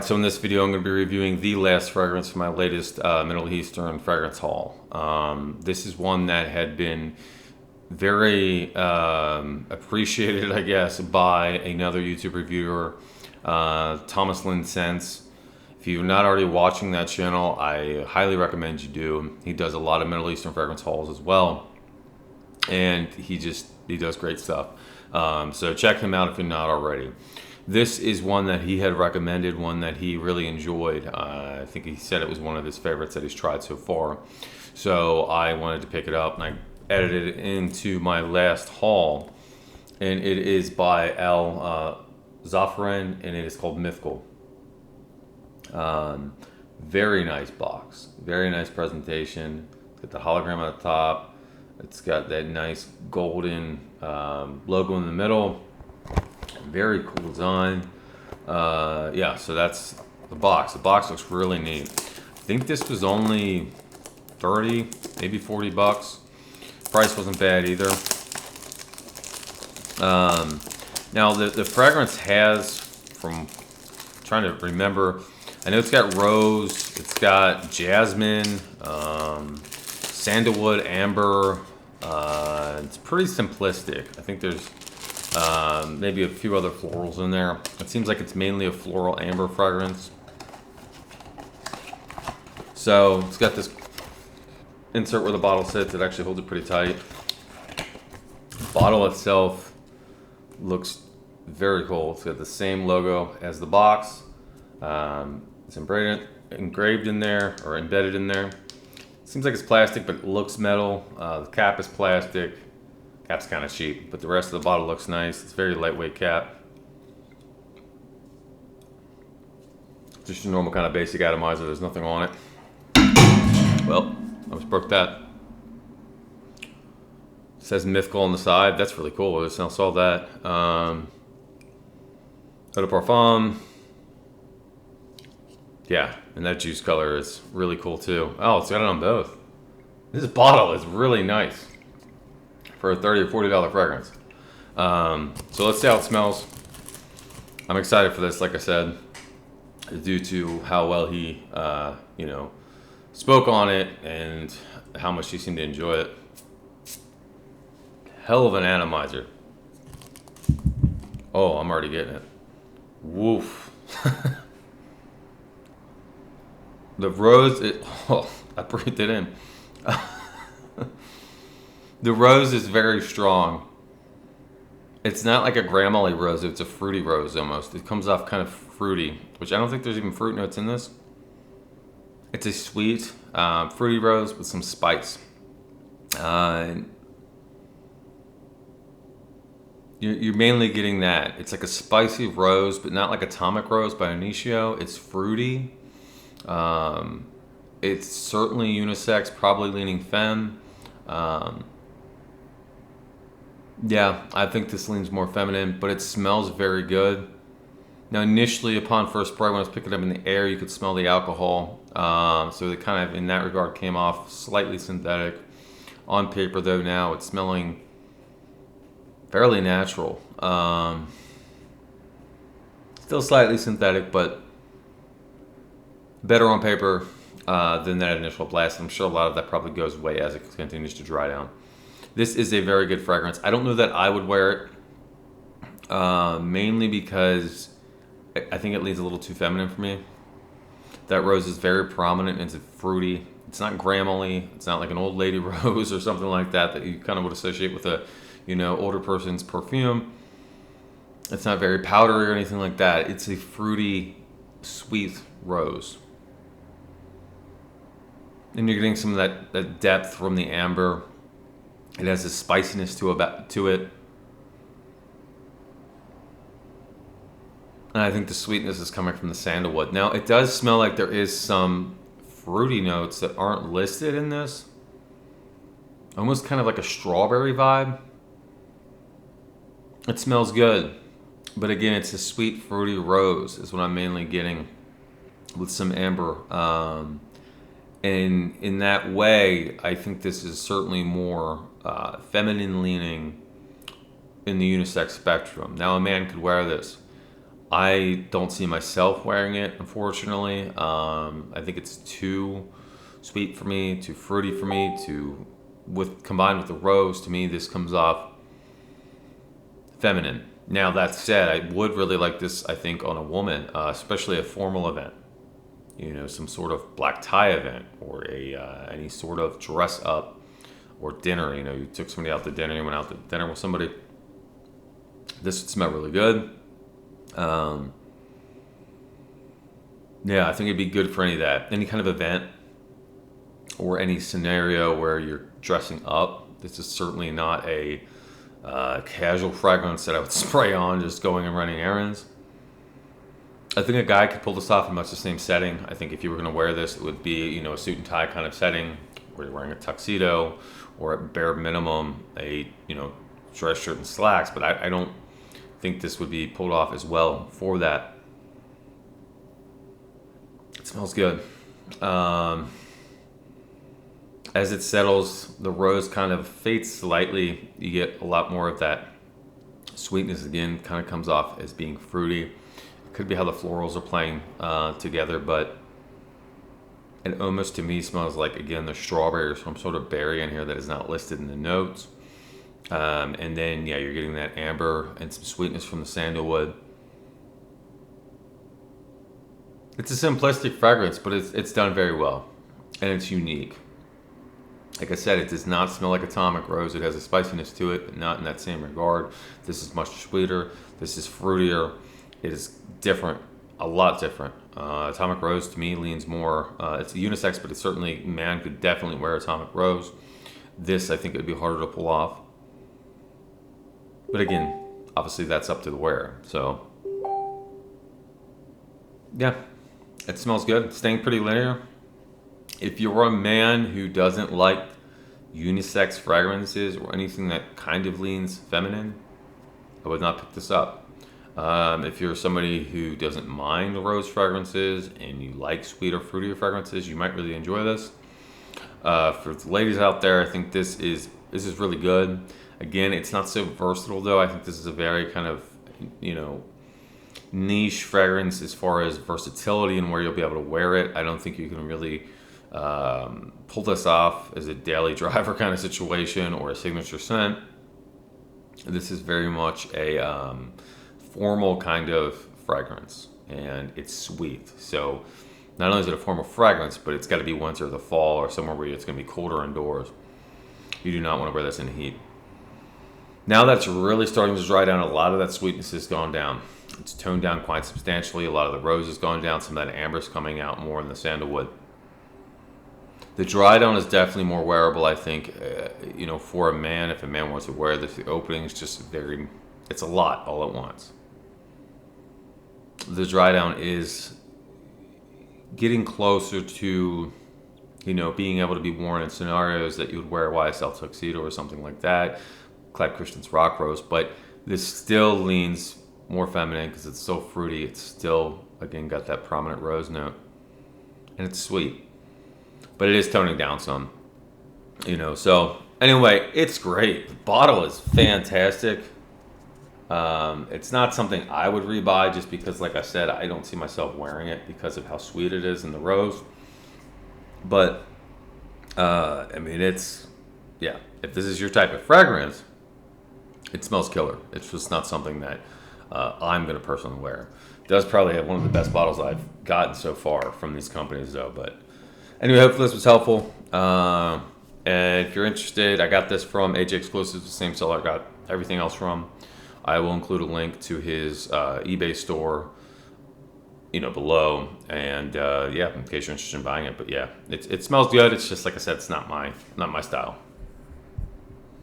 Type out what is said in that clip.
So in this video, I'm going to be reviewing the last fragrance from my latest Middle Eastern fragrance haul. This is one that had been very appreciated, I guess, by another YouTube reviewer, Thomas Lynn Scents. If you're not already watching that channel, I highly recommend you do. He does a lot of Middle Eastern fragrance hauls as well, and he does great stuff. So check him out if you're not already. This is one that he had recommended, one that he really enjoyed. I think he said it was one of his favorites that he's tried so far. So I wanted to pick it up and I edited it into my last haul. And it is by Zaafaran, and it is called Mithqal. Very nice box, very nice presentation. It's got the hologram on the top. It's got that nice golden logo in the middle. Very cool design. Yeah, so that's the box. The box looks really neat. I think this was only 30, maybe 40 bucks. Price wasn't bad either. Now the fragrance has, from trying to remember, I know it's got rose, it's got jasmine, sandalwood, amber. It's pretty simplistic. I think there's maybe a few other florals in there. It seems like it's mainly a floral amber fragrance. So it's got this insert where the bottle sits. It actually holds it pretty tight. The bottle itself looks very cool. It's got the same logo as the box. It's engraved in there, or embedded in there. Seems like it's plastic, but it looks metal. The cap is plastic. Cap's kind of cheap, but the rest of the bottle looks nice. It's a very lightweight cap. Just a normal kind of basic atomizer. There's nothing on it. Well, I almost broke that. It says Mithqal on the side. That's really cool. I just saw that. Eau de Parfum. Yeah, and that juice color is really cool too. Oh, it's got it on both. This bottle is really nice for a $30 or $40 fragrance. So let's see how it smells. I'm excited for this, like I said, due to how well he, spoke on it and how much he seemed to enjoy it. Hell of an atomizer. Oh, I'm already getting it. Woof. The rose, I breathed it in. The rose is very strong. It's not like a Grammarly rose, it's a fruity rose almost. It comes off kind of fruity, which I don't think there's even fruit notes in this. It's a sweet, fruity rose with some spice. You're mainly getting that. It's like a spicy rose, but not like Atomic Rose by Initio. It's fruity. It's certainly unisex, probably leaning femme. Yeah, I think this leans more feminine, but it smells very good. Now, initially, upon first spray, when I was picking it up in the air, you could smell the alcohol. So it kind of, in that regard, came off slightly synthetic. On paper, though, now it's smelling fairly natural. Still slightly synthetic, but better on paper than that initial blast. I'm sure a lot of that probably goes away as it continues to dry down. This is a very good fragrance. I don't know that I would wear it, mainly because I think it leans a little too feminine for me. That rose is very prominent. It's fruity. It's not Grammarly. It's not like an old lady rose or something like that you kind of would associate with a, older person's perfume. It's not very powdery or anything like that. It's a fruity, sweet rose. And you're getting some of that depth from the amber. It has a spiciness to it. And I think the sweetness is coming from the sandalwood. Now, it does smell like there is some fruity notes that aren't listed in this. Almost kind of like a strawberry vibe. It smells good. But again, it's a sweet, fruity rose is what I'm mainly getting with some amber. And in that way, I think this is certainly more feminine leaning in the unisex spectrum. Now, a man could wear this. I don't see myself wearing it, unfortunately. I think it's too sweet for me, too fruity for me. Combined with the rose, to me, this comes off feminine. Now that said, I would really like this, I think, on a woman, especially a formal event. Some sort of black tie event, or any sort of dress up or dinner. You took somebody out to dinner, you went out to dinner with somebody. This would smell really good. Yeah, I think it'd be good for any kind of event or any scenario where you're dressing up. This is certainly not a casual fragrance that I would spray on just going and running errands. I think a guy could pull this off in much the same setting. I think if you were going to wear this, it would be a suit and tie kind of setting where you're wearing a tuxedo, or at bare minimum a dress shirt and slacks. But I don't think this would be pulled off as well for that. It smells good. As it settles, the rose kind of fades slightly. You get a lot more of that sweetness again, kind of comes off as being fruity. It could be how the florals are playing together, but it almost to me smells like, again, the strawberry or some sort of berry in here that is not listed in the notes. And then, yeah, you're getting that amber and some sweetness from the sandalwood. It's a simplistic fragrance, but it's done very well, and it's unique. Like I said, it does not smell like atomic rose. It has a spiciness to it, but not in that same regard. This is much sweeter. This is fruitier. It is different, a lot different. Atomic rose to me leans more. It's a unisex, but it's certainly, man could definitely wear atomic rose. This, I think, it would be harder to pull off. But again, obviously that's up to the wearer. So, yeah, it smells good. It's staying pretty linear. If you're a man who doesn't like unisex fragrances or anything that kind of leans feminine, I would not pick this up. If you're somebody who doesn't mind rose fragrances and you like sweeter, fruitier fragrances, you might really enjoy this. For the ladies out there, I think this is really good. Again, it's not so versatile though. I think this is a very kind of, niche fragrance as far as versatility and where you'll be able to wear it. I don't think you can really pull this off as a daily driver kind of situation or a signature scent. This is very much a formal kind of fragrance, and it's sweet. So not only is it a formal fragrance, but it's got to be winter or the fall or somewhere where it's going to be colder indoors. You do not want to wear this in the heat. Now that it's really starting to dry down, a lot of that sweetness has gone down. It's toned down quite substantially. A lot of the rose has gone down. Some of that amber is coming out more in the sandalwood. The dry down is definitely more wearable, I think, for a man. If a man wants to wear this, the opening is just it's a lot all at once. The dry down is getting closer to, being able to be worn in scenarios that you would wear a YSL tuxedo or something like that. Clyde Christian's Rock Rose, but this still leans more feminine because it's so fruity. It's still, again, got that prominent rose note, and it's sweet, but it is toning down some, So anyway, it's great. The bottle is fantastic. It's not something I would rebuy just because, like I said, I don't see myself wearing it because of how sweet it is in the rose. But it's, yeah. If this is your type of fragrance, it smells killer. It's just not something that I'm going to personally wear. It does probably have one of the best bottles I've gotten so far from these companies, though. But anyway, hopefully this was helpful. And if you're interested, I got this from AJ Exclusives, the same seller I got everything else from. I will include a link to his eBay store, below. And in case you're interested in buying it. But yeah, it smells good. It's just, like I said, it's not my style.